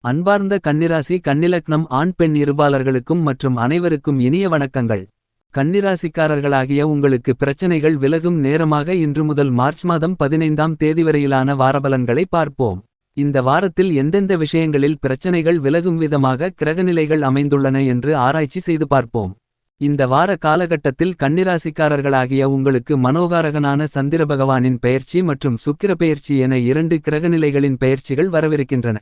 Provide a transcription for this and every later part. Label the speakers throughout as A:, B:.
A: அன்பார்ந்த கன்னிராசி கன்னிலக்னம் ஆண் பெண் இருபாலர்களுக்கும் மற்றும் அனைவருக்கும் இனிய வணக்கங்கள். கன்னிராசிக்காரர்களாகிய உங்களுக்கு பிரச்சனைகள் விலகும் நேரமாக இன்று முதல் மார்ச் மாதம் 15ஆம் தேதி வரையிலான வாரபலன்களை பார்ப்போம். இந்த வாரத்தில் எந்தெந்த விஷயங்களில் பிரச்சனைகள் விலகும் விதமாக கிரகநிலைகள் அமைந்துள்ளன என்று ஆராய்ச்சி செய்து பார்ப்போம். இந்த வார காலகட்டத்தில் கன்னிராசிக்காரர்களாகிய உங்களுக்கு மனோகாரகனான சந்திர பகவானின் பெயர்ச்சி மற்றும் சுக்கிர பெயர்ச்சி என 2 கிரகநிலைகளின் பெயர்ச்சிகள் வரவிருக்கின்றன.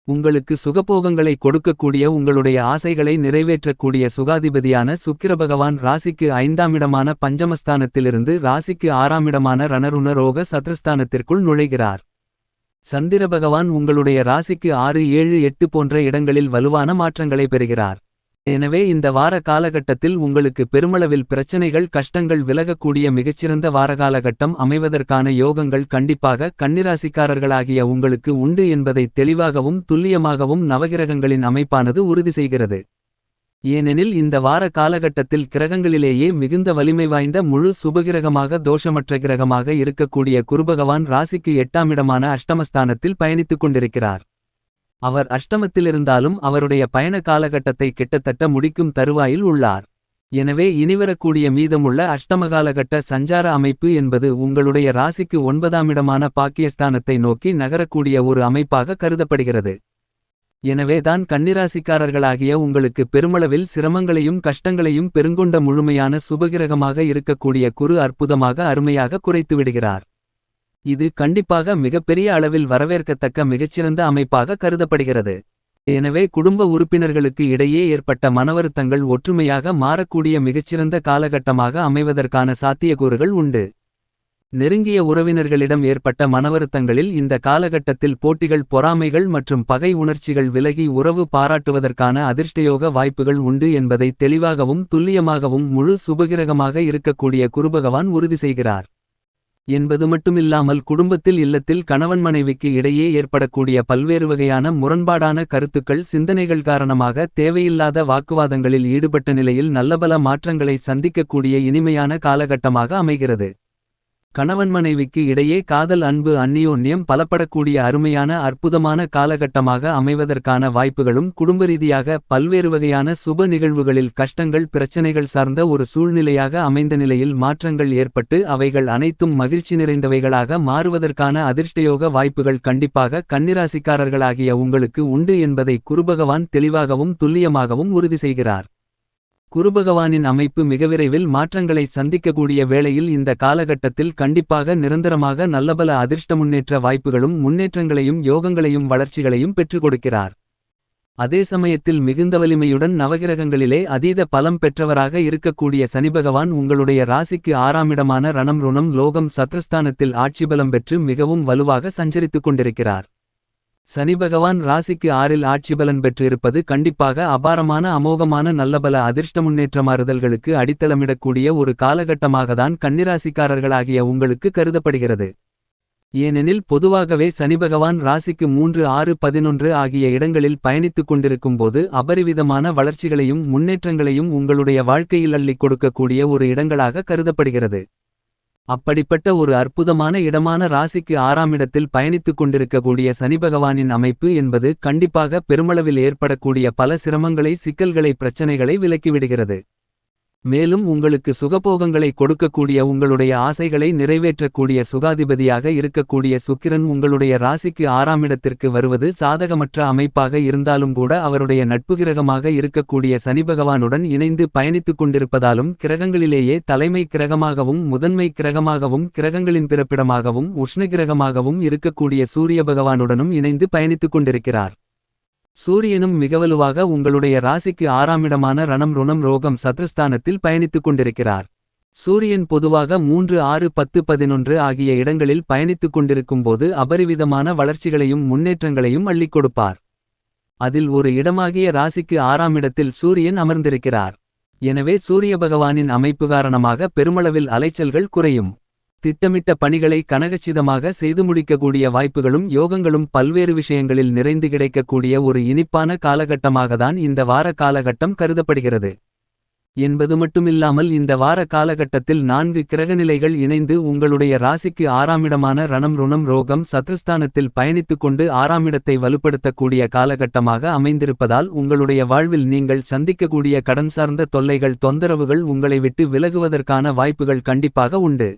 A: உங்களுக்கு சுகபோகங்களை கொடுக்கக்கூடிய உங்களுடைய ஆசைகளை நிறைவேற்றக்கூடிய சுகாதிபதியான சுக்கிர பகவான் ராசிக்கு 5ஆம் இடமான பஞ்சமஸ்தானத்திலிருந்து ராசிக்கு 6ஆம் இடமான ரணருண ரோக சத்ருஸ்தானத்திற்குள் நுழைகிறார். சந்திர பகவான் உங்களுடைய ராசிக்கு 6 7 8 போன்ற இடங்களில் வலுவான மாற்றங்களை பெறுகிறார். எனவே இந்த வார காலகட்டத்தில் உங்களுக்கு பெருமளவில் பிரச்சனைகள் கஷ்டங்கள் விலகக்கூடிய மிகச்சிறந்த வாரகாலகட்டம் அமைவதற்கான யோகங்கள் கண்டிப்பாக கன்னிராசிக்காரர்களாகிய உங்களுக்கு உண்டு என்பதை தெளிவாகவும் துல்லியமாகவும் நவகிரகங்களின் அமைப்பானது உறுதி செய்கிறது. ஏனெனில் இந்த வார காலகட்டத்தில் கிரகங்களிலேயே மிகுந்த வலிமை வாய்ந்த முழு சுபகிரகமாக தோஷமற்ற கிரகமாக இருக்கக்கூடிய குருபகவான் ராசிக்கு 8ஆம் இடமான அஷ்டமஸ்தானத்தில் பயணித்துக் கொண்டிருக்கிறார். அவர் அஷ்டமத்திலிருந்தாலும் அவருடைய பயண காலகட்டத்தை கிட்டத்தட்ட முடிக்கும் தருவாயில் உள்ளார். எனவே இனிவரக்கூடிய மீதமுள்ள அஷ்டமகாலகட்ட சஞ்சார அமைப்பு என்பது உங்களுடைய ராசிக்கு 9ஆம் இடமான பாக்கியஸ்தானத்தை நோக்கி நகரக்கூடிய ஒரு அமைப்பாக கருதப்படுகிறது. எனவே தான் கன்னிராசிக்காரர்களாகிய உங்களுக்கு பெருமளவில் சிரமங்களையும் கஷ்டங்களையும் பெருங்கொண்ட முழுமையான சுபகிரகமாக இருக்கக்கூடிய குரு அற்புதமாக அருமையாக குறைத்துவிடுகிறார். இது கண்டிப்பாக மிகப்பெரிய அளவில் வரவேற்கத்தக்க மிகச்சிறந்த அமைப்பாக கருதப்படுகிறது. எனவே குடும்ப உறுப்பினர்களுக்கு இடையே ஏற்பட்ட மனவருத்தங்கள் ஒற்றுமையாக மாறக்கூடிய மிகச்சிறந்த காலகட்டமாக அமைவதற்கான சாத்தியக்கூறுகள் உண்டு. நெருங்கிய உறவினர்களிடம் ஏற்பட்ட மனவருத்தங்களில் இந்த காலகட்டத்தில் போட்டிகள் பொறாமைகள் மற்றும் பகை உணர்ச்சிகள் விலகி உறவு பாராட்டுவதற்கான அதிர்ஷ்டயோக வாய்ப்புகள் உண்டு என்பதை தெளிவாகவும் துல்லியமாகவும் முழு சுபகிரகமாக இருக்கக்கூடிய குருபகவான் உறுதி செய்கிறார். என்பது மட்டுமில்லாமல் குடும்பத்தில் இல்லத்தில் கணவன் மனைவிக்கு இடையே ஏற்படக்கூடிய பல்வேறு வகையான முரண்பாடான கருத்துக்கள் சிந்தனைகள் காரணமாக தேவையில்லாத வாக்குவாதங்களில் ஈடுபட்ட நிலையில் நல்லபல மாற்றங்களை சந்திக்கக்கூடிய இனிமையான காலகட்டமாக அமைகிறது. கணவன் மனைவிக்கு இடையே காதல் அன்பு அந்நியோன்யம் பலப்படக்கூடிய அருமையான அற்புதமான காலகட்டமாக அமைவதற்கான வாய்ப்புகளும் குடும்பரீதியாக பல்வேறு வகையான சுப நிகழ்வுகளில் கஷ்டங்கள் பிரச்சனைகள் சார்ந்த ஒரு சூழ்நிலையாக அமைந்த நிலையில் மாற்றங்கள் ஏற்பட்டு அவைகள் அனைத்தும் மகிழ்ச்சி நிறைந்தவைகளாக மாறுவதற்கான அதிர்ஷ்டயோக வாய்ப்புகள் கண்டிப்பாக கன்னிராசிக்காரர்களாகிய உங்களுக்கு உண்டு என்பதை குருபகவான் தெளிவாகவும் துல்லியமாகவும் உறுதி செய்கிறார். குருபகவானின் அமைப்பு மிகவிரைவில் மாற்றங்களை சந்திக்கக்கூடிய வேளையில் இந்த காலகட்டத்தில் கண்டிப்பாக நிரந்தரமாக நல்லபல அதிர்ஷ்ட முன்னேற்ற வாய்ப்புகளும் முன்னேற்றங்களையும் யோகங்களையும் வளர்ச்சிகளையும் பெற்றுக் கொடுக்கிறார். அதே சமயத்தில் மிகுந்த வலிமையுடன் நவகிரகங்களிலே அதீத பலம் பெற்றவராக இருக்கக்கூடிய சனிபகவான் உங்களுடைய ராசிக்கு 6ஆம் இடமான ரணம் ருணம் லோகம் சத்ருஸ்தானத்தில் ஆட்சிபலம் பெற்று மிகவும் வலுவாக சஞ்சரித்துக் கொண்டிருக்கிறார். சனிபகவான் ராசிக்கு 6இல் ஆட்சிபலன் பெற்று இருப்பது கண்டிப்பாக அபாரமான அமோகமான நல்லபல அதிர்ஷ்ட முன்னேற்ற மாறுதல்களுக்கு அடித்தளமிடக்கூடிய ஒரு காலகட்டமாகத்தான் கன்னிராசிக்காரர்களாகிய உங்களுக்கு கருதப்படுகிறது. ஏனெனில் பொதுவாகவே சனிபகவான் ராசிக்கு 3 6 11 ஆகிய இடங்களில் பயணித்துக் கொண்டிருக்கும்போது அபரிவிதமான வளர்ச்சிகளையும் முன்னேற்றங்களையும் உங்களுடைய வாழ்க்கையில் அள்ளிக் கொடுக்கக்கூடிய ஒரு இடங்களாக கருதப்படுகிறது. அப்படிப்பட்ட ஒரு அற்புதமான இடமான ராசிக்கு 6ஆம் இடத்தில் பயணித்துக் கொண்டிருக்கக்கூடிய சனிபகவானின் அமைப்பு என்பது கண்டிப்பாக பெருமளவில் ஏற்படக்கூடிய பல சிரமங்களை சிக்கல்களை பிரச்சனைகளை விலக்கிவிடுகிறது. மேலும் உங்களுக்கு சுகபோகங்களை கொடுக்கக்கூடிய உங்களுடைய ஆசைகளை நிறைவேற்றக்கூடிய சுகாதிபதியாக இருக்கக்கூடிய சுக்கிரன் உங்களுடைய ராசிக்கு 6ஆம் இடத்திற்கு வருவது சாதகமற்ற அமைப்பாக இருந்தாலும் கூட அவருடைய நட்புகிரகமாக இருக்கக்கூடிய சனிபகவானுடன் இணைந்து பயணித்துக் கொண்டிருப்பதாலும் கிரகங்களிலேயே தலைமை கிரகமாகவும் முதன்மை கிரகமாகவும் கிரகங்களின் பிறப்பிடமாகவும் உஷ்ணகிரகமாகவும் இருக்கக்கூடிய சூரிய பகவானுடனும் இணைந்து பயணித்துக் கொண்டிருக்கிறார். சூரியனும் மிகவலுவாக உங்களுடைய ராசிக்கு 6ஆம் இடமான ரணம் ருணம் ரோகம் சத்ருஸ்தானத்தில் பயணித்துக் கொண்டிருக்கிறார். சூரியன் பொதுவாக 3 6 10 11 ஆகிய இடங்களில் பயணித்துக் கொண்டிருக்கும்போது அபரிவிதமான வளர்ச்சிகளையும் முன்னேற்றங்களையும் அள்ளிக் கொடுப்பார். அதில் ஒரு இடமாகிய ராசிக்கு 6ஆம் இடத்தில் சூரியன் அமர்ந்திருக்கிறார். எனவே சூரிய பகவானின் அமைப்பு காரணமாக பெருமளவில் அலைச்சல்கள் குறையும். திட்டமிட்ட பணிகளை கனகச்சிதமாக செய்து முடிக்கக்கூடிய வாய்ப்புகளும் யோகங்களும் பல்வேறு விஷயங்களில் நிறைந்து கிடைக்கக்கூடிய ஒரு இனிப்பான காலகட்டமாகத்தான் இந்த வார காலகட்டம் கருதப்படுகிறது. என்பது மட்டுமில்லாமல் இந்த வார காலகட்டத்தில் 4 கிரகநிலைகள் இணைந்து உங்களுடைய ராசிக்கு 6ஆமிடமான ரணம் ருணம் ரோகம் சத்ருஸ்தானத்தில் பயணித்துக் கொண்டு 6ஆமிடத்தை வலுப்படுத்தக்கூடிய காலகட்டமாக அமைந்திருப்பதால் உங்களுடைய வாழ்வில் நீங்கள் சந்திக்கக்கூடிய கடன் சார்ந்த தொல்லைகள் தொந்தரவுகள் உங்களை விட்டு விலகுவதற்கான வாய்ப்புகள் கண்டிப்பாக உண்டு.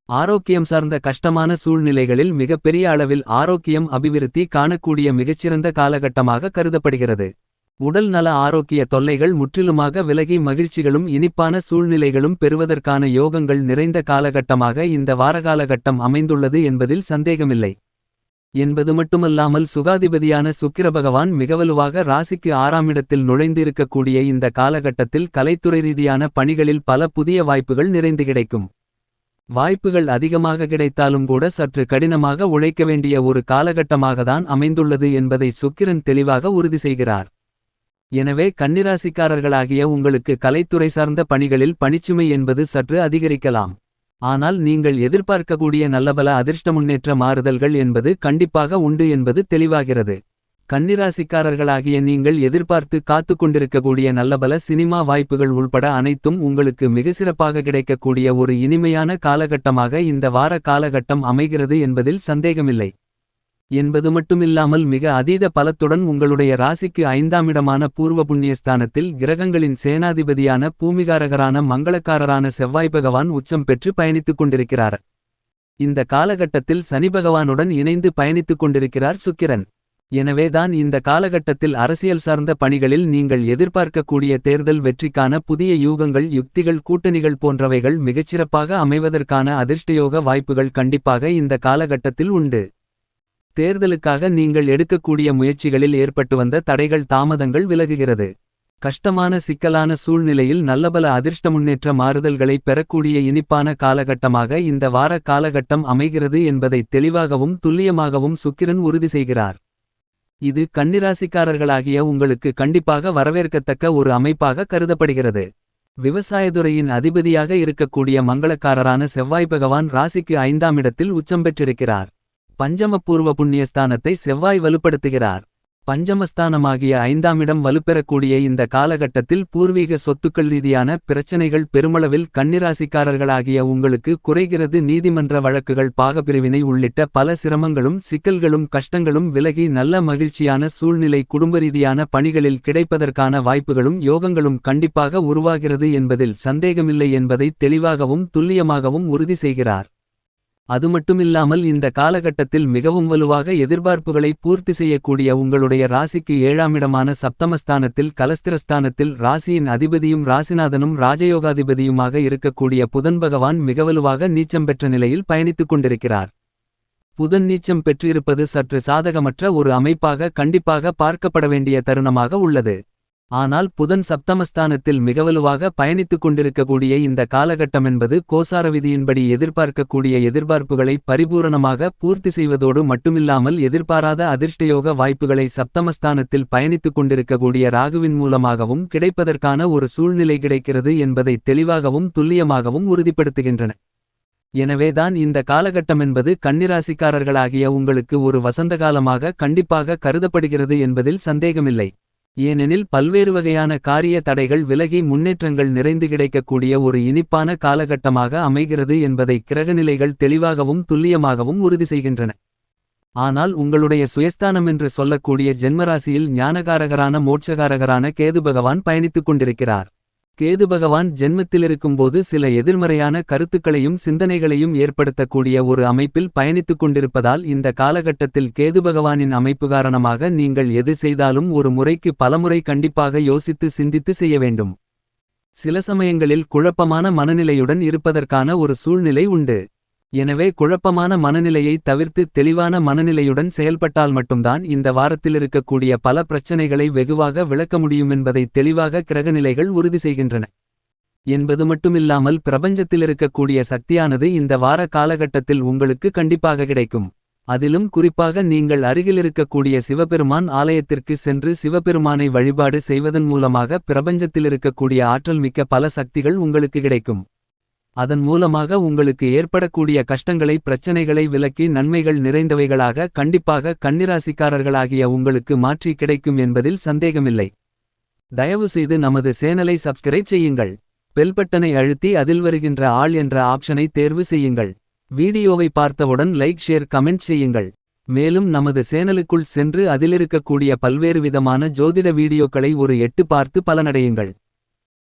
A: ஆரோக்கியம் சார்ந்த கஷ்டமான சூழ்நிலைகளில் மிகப்பெரிய அளவில் ஆரோக்கியம் அபிவிருத்தி காணக்கூடிய மிகச்சிறந்த காலகட்டமாக கருதப்படுகிறது. உடல் நல ஆரோக்கிய தொல்லைகள் முற்றிலுமாக விலகி மகிழ்ச்சிகளும் இனிப்பான சூழ்நிலைகளும் பெறுவதற்கான யோகங்கள் நிறைந்த காலகட்டமாக இந்த வாரகாலகட்டம் அமைந்துள்ளது என்பதில் சந்தேகமில்லை. என்பது மட்டுமல்லாமல் சுகாதிபதியான சுக்கிரபகவான் மிகவலுவாக ராசிக்கு 6ஆமிடத்தில் நுழைந்திருக்கக்கூடிய இந்த காலகட்டத்தில் கலைத்துறை ரீதியான பணிகளில் பல புதிய வாய்ப்புகள் நிறைந்து கிடைக்கும். வாய்ப்புகள் அதிகமாக கிடைத்தாலும் கூட சற்று கடினமாக உழைக்க வேண்டிய ஒரு காலகட்டமாகத்தான் அமைந்துள்ளது என்பதை சுக்கிரன் தெளிவாக உறுதி செய்கிறார். எனவே கன்னிராசிக்காரர்களாகிய உங்களுக்கு கலைத்துறை சார்ந்த பணிகளில் பணிச்சுமை என்பது சற்று அதிகரிக்கலாம். ஆனால் நீங்கள் எதிர்பார்க்கக்கூடிய நல்லபல அதிர்ஷ்ட முன்னேற்ற மாறுதல்கள் என்பது கண்டிப்பாக உண்டு என்பது தெளிவாகிறது. கன்னிராசிக்காரர்களாகிய நீங்கள் எதிர்பார்த்து காத்து கொண்டிருக்கக்கூடிய நல்லபல சினிமா வாய்ப்புகள் உள்பட அனைத்தும் உங்களுக்கு மிகச்சிறப்பாக கிடைக்கக்கூடிய ஒரு இனிமையான காலகட்டமாக இந்த வார காலகட்டம் அமைகிறது என்பதில் சந்தேகமில்லை. என்பது மட்டுமில்லாமல் மிக அதீத பலத்துடன் உங்களுடைய ராசிக்கு 5ஆமிடமான பூர்வ புண்ணியஸ்தானத்தில் கிரகங்களின் சேனாதிபதியான பூமிகாரகரான மங்களக்காரரான செவ்வாய் பகவான் உச்சம் பெற்று பயணித்துக் கொண்டிருக்கிறார். இந்த காலகட்டத்தில் சனி பகவானுடன் இணைந்து பயணித்துக் கொண்டிருக்கிறார் சுக்கிரன். எனவேதான் இந்த காலகட்டத்தில் அரசியல் சார்ந்த பணிகளில் நீங்கள் எதிர்பார்க்கக்கூடிய தேர்தல் வெற்றிக்கான புதிய யூகங்கள் யுக்திகள் கூட்டணிகள் போன்றவைகள் மிகச்சிறப்பாக அமைவதற்கான அதிர்ஷ்டயோக வாய்ப்புகள் கண்டிப்பாக இந்த காலகட்டத்தில் உண்டு. தேர்தலுக்காக நீங்கள் எடுக்கக்கூடிய முயற்சிகளில் ஏற்பட்டு வந்த தடைகள் தாமதங்கள் விலகுகிறது. கஷ்டமான சிக்கலான சூழ்நிலையில் நல்லபல அதிர்ஷ்ட முன்னேற்ற மாறுதல்களை பெறக்கூடிய இனிப்பான காலகட்டமாக இந்த வார காலகட்டம் அமைகிறது என்பதை தெளிவாகவும் துல்லியமாகவும் சுக்கிரன் உறுதி செய்கிறார். இது கன்னிராசிக்காரர்களாகிய உங்களுக்கு கண்டிப்பாக வரவேற்கத்தக்க ஒரு அமைப்பாக கருதப்படுகிறது. விவசாயத்துறையின் அதிபதியாக இருக்கக்கூடிய மங்களக்காரரான செவ்வாய் பகவான் ராசிக்கு 5ஆமிடத்தில் உச்சம் பெற்றிருக்கிறார். பஞ்சமபூர்வ புண்ணியஸ்தானத்தை செவ்வாய் வலுப்படுத்துகிறார். பஞ்சமஸ்தானமாகிய 5ஆமிடம் வலுப்பெறக்கூடிய இந்த காலகட்டத்தில் பூர்வீக சொத்துக்கள் ரீதியான பிரச்சனைகள் பெருமளவில் கன்னிராசிக்காரர்களாகிய உங்களுக்கு குறைகிறது. நீதிமன்ற வழக்குகள் பாகப்பிரிவினை உள்ளிட்ட பல சிரமங்களும் சிக்கல்களும் கஷ்டங்களும் விலகி நல்ல மகிழ்ச்சியான சூழ்நிலை குடும்ப ரீதியான பணிகளில் கிடைப்பதற்கான வாய்ப்புகளும் யோகங்களும் கண்டிப்பாக உருவாகிறது என்பதில் சந்தேகமில்லை என்பதை தெளிவாகவும் துல்லியமாகவும் உறுதி செய்கிறார். அது மட்டுமில்லாமல் இந்த காலகட்டத்தில் மிகவும் வலுவாக எதிர்பார்ப்புகளை பூர்த்தி செய்யக்கூடிய உங்களுடைய ராசிக்கு 7ஆமிடமான சப்தமஸ்தானத்தில் கலஸ்திரஸ்தானத்தில் ராசியின் அதிபதியும் ராசிநாதனும் ராஜயோகாதிபதியுமாக இருக்கக்கூடிய புதன் பகவான் மிகவலுவாக நீச்சம் பெற்ற நிலையில் பயணித்துக் கொண்டிருக்கிறார். புதன் நீச்சம் பெற்றிருப்பது சற்று சாதகமற்ற ஒரு அமைப்பாக கண்டிப்பாக பார்க்கப்பட வேண்டிய தருணமாக உள்ளது. ஆனால் புதன் சப்தமஸ்தானத்தில் மிகவலுவாக பயணித்துக் கொண்டிருக்கக்கூடிய இந்த காலகட்டமென்பது கோசார விதியின்படி எதிர்பார்க்கக்கூடிய எதிர்பார்ப்புகளை பரிபூரணமாக பூர்த்தி செய்வதோடு மட்டுமில்லாமல் எதிர்பாராத அதிர்ஷ்டயோக வாய்ப்புகளை சப்தமஸ்தானத்தில் பயணித்துக் கொண்டிருக்கக்கூடிய ராகுவின் மூலமாகவும் கிடைப்பதற்கான ஒரு சூழ்நிலை கிடைக்கிறது என்பதை தெளிவாகவும் துல்லியமாகவும் உறுதிப்படுத்துகின்றன. எனவேதான் இந்த காலகட்டமென்பது கன்னிராசிக்காரர்களாகிய உங்களுக்கு ஒரு வசந்தகாலமாக கண்டிப்பாக கருதப்படுகிறது என்பதில் சந்தேகமில்லை. ஏனெனில் பல்வேறு வகையான காரிய தடைகள் விலகி முன்னேற்றங்கள் நிறைந்து கிடைக்கக்கூடிய ஒரு இனிப்பான காலகட்டமாக அமைகிறது என்பதை கிரகநிலைகள் தெளிவாகவும் துல்லியமாகவும் உறுதி செய்கின்றன. ஆனால் உங்களுடைய சுயஸ்தானம் என்று சொல்லக்கூடிய ஜென்மராசியில் ஞானகாரகரான மோட்சகாரகரான கேது பகவான் பயணித்துக் கொண்டிருக்கிறார். கேது பகவான் ஜென்மத்திலிருக்கும்போது சில எதிர்மறையான கருத்துக்களையும் சிந்தனைகளையும் ஏற்படுத்தக்கூடிய ஒரு அமைப்பில் பயணித்துக் கொண்டிருப்பதால் இந்த காலகட்டத்தில் கேது பகவானின் அமைப்பு காரணமாக நீங்கள் எது செய்தாலும் ஒரு முறைக்கு பலமுறை கண்டிப்பாக யோசித்து சிந்தித்து செய்ய வேண்டும். சில சமயங்களில் குழப்பமான மனநிலையுடன் இருப்பதற்கான ஒரு சூழ்நிலை உண்டு. எனவே குழப்பமான மனநிலையை தவிர்த்து தெளிவான மனநிலையுடன் செயல்பட்டால் மட்டும்தான் இந்த வாரத்திலிருக்கக்கூடிய பல பிரச்சனைகளை வெகுவாக விளக்க முடியும் என்பதை தெளிவாக கிரகநிலைகள் உறுதி செய்கின்றன. என்பது மட்டுமில்லாமல் பிரபஞ்சத்திலிருக்கக்கூடிய சக்தியானது இந்த வார காலகட்டத்தில் உங்களுக்கு கண்டிப்பாக கிடைக்கும். அதிலும் குறிப்பாக நீங்கள் அருகிலிருக்கக்கூடிய சிவபெருமான் ஆலயத்திற்கு சென்று சிவபெருமானை வழிபாடு செய்வதன் மூலமாக பிரபஞ்சத்திலிருக்கக்கூடிய ஆற்றல் மிக்க பல சக்திகள் உங்களுக்கு கிடைக்கும். அதன் மூலமாக உங்களுக்கு ஏற்படக்கூடிய கஷ்டங்களை பிரச்சனைகளை விலக்கி நன்மைகள் நிறைந்தவைகளாக கண்டிப்பாக கன்னிராசிக்காரர்களாகிய உங்களுக்கு மாற்றி கிடைக்கும் என்பதில் சந்தேகமில்லை. தயவு செய்து நமது சேனலை சப்ஸ்கிரைப் செய்யுங்கள். பெல் பட்டனை அழுத்தி அதில் வருகின்ற ஆல் என்ற ஆப்ஷனை தேர்வு செய்யுங்கள். வீடியோவை பார்த்தவுடன் லைக் ஷேர் கமெண்ட் செய்யுங்கள். மேலும் நமது சேனலுக்குள் சென்று அதிலிருக்கக்கூடிய பல்வேறு விதமான ஜோதிட வீடியோக்களை ஒரு எட்டு பார்த்து பலனடையுங்கள்.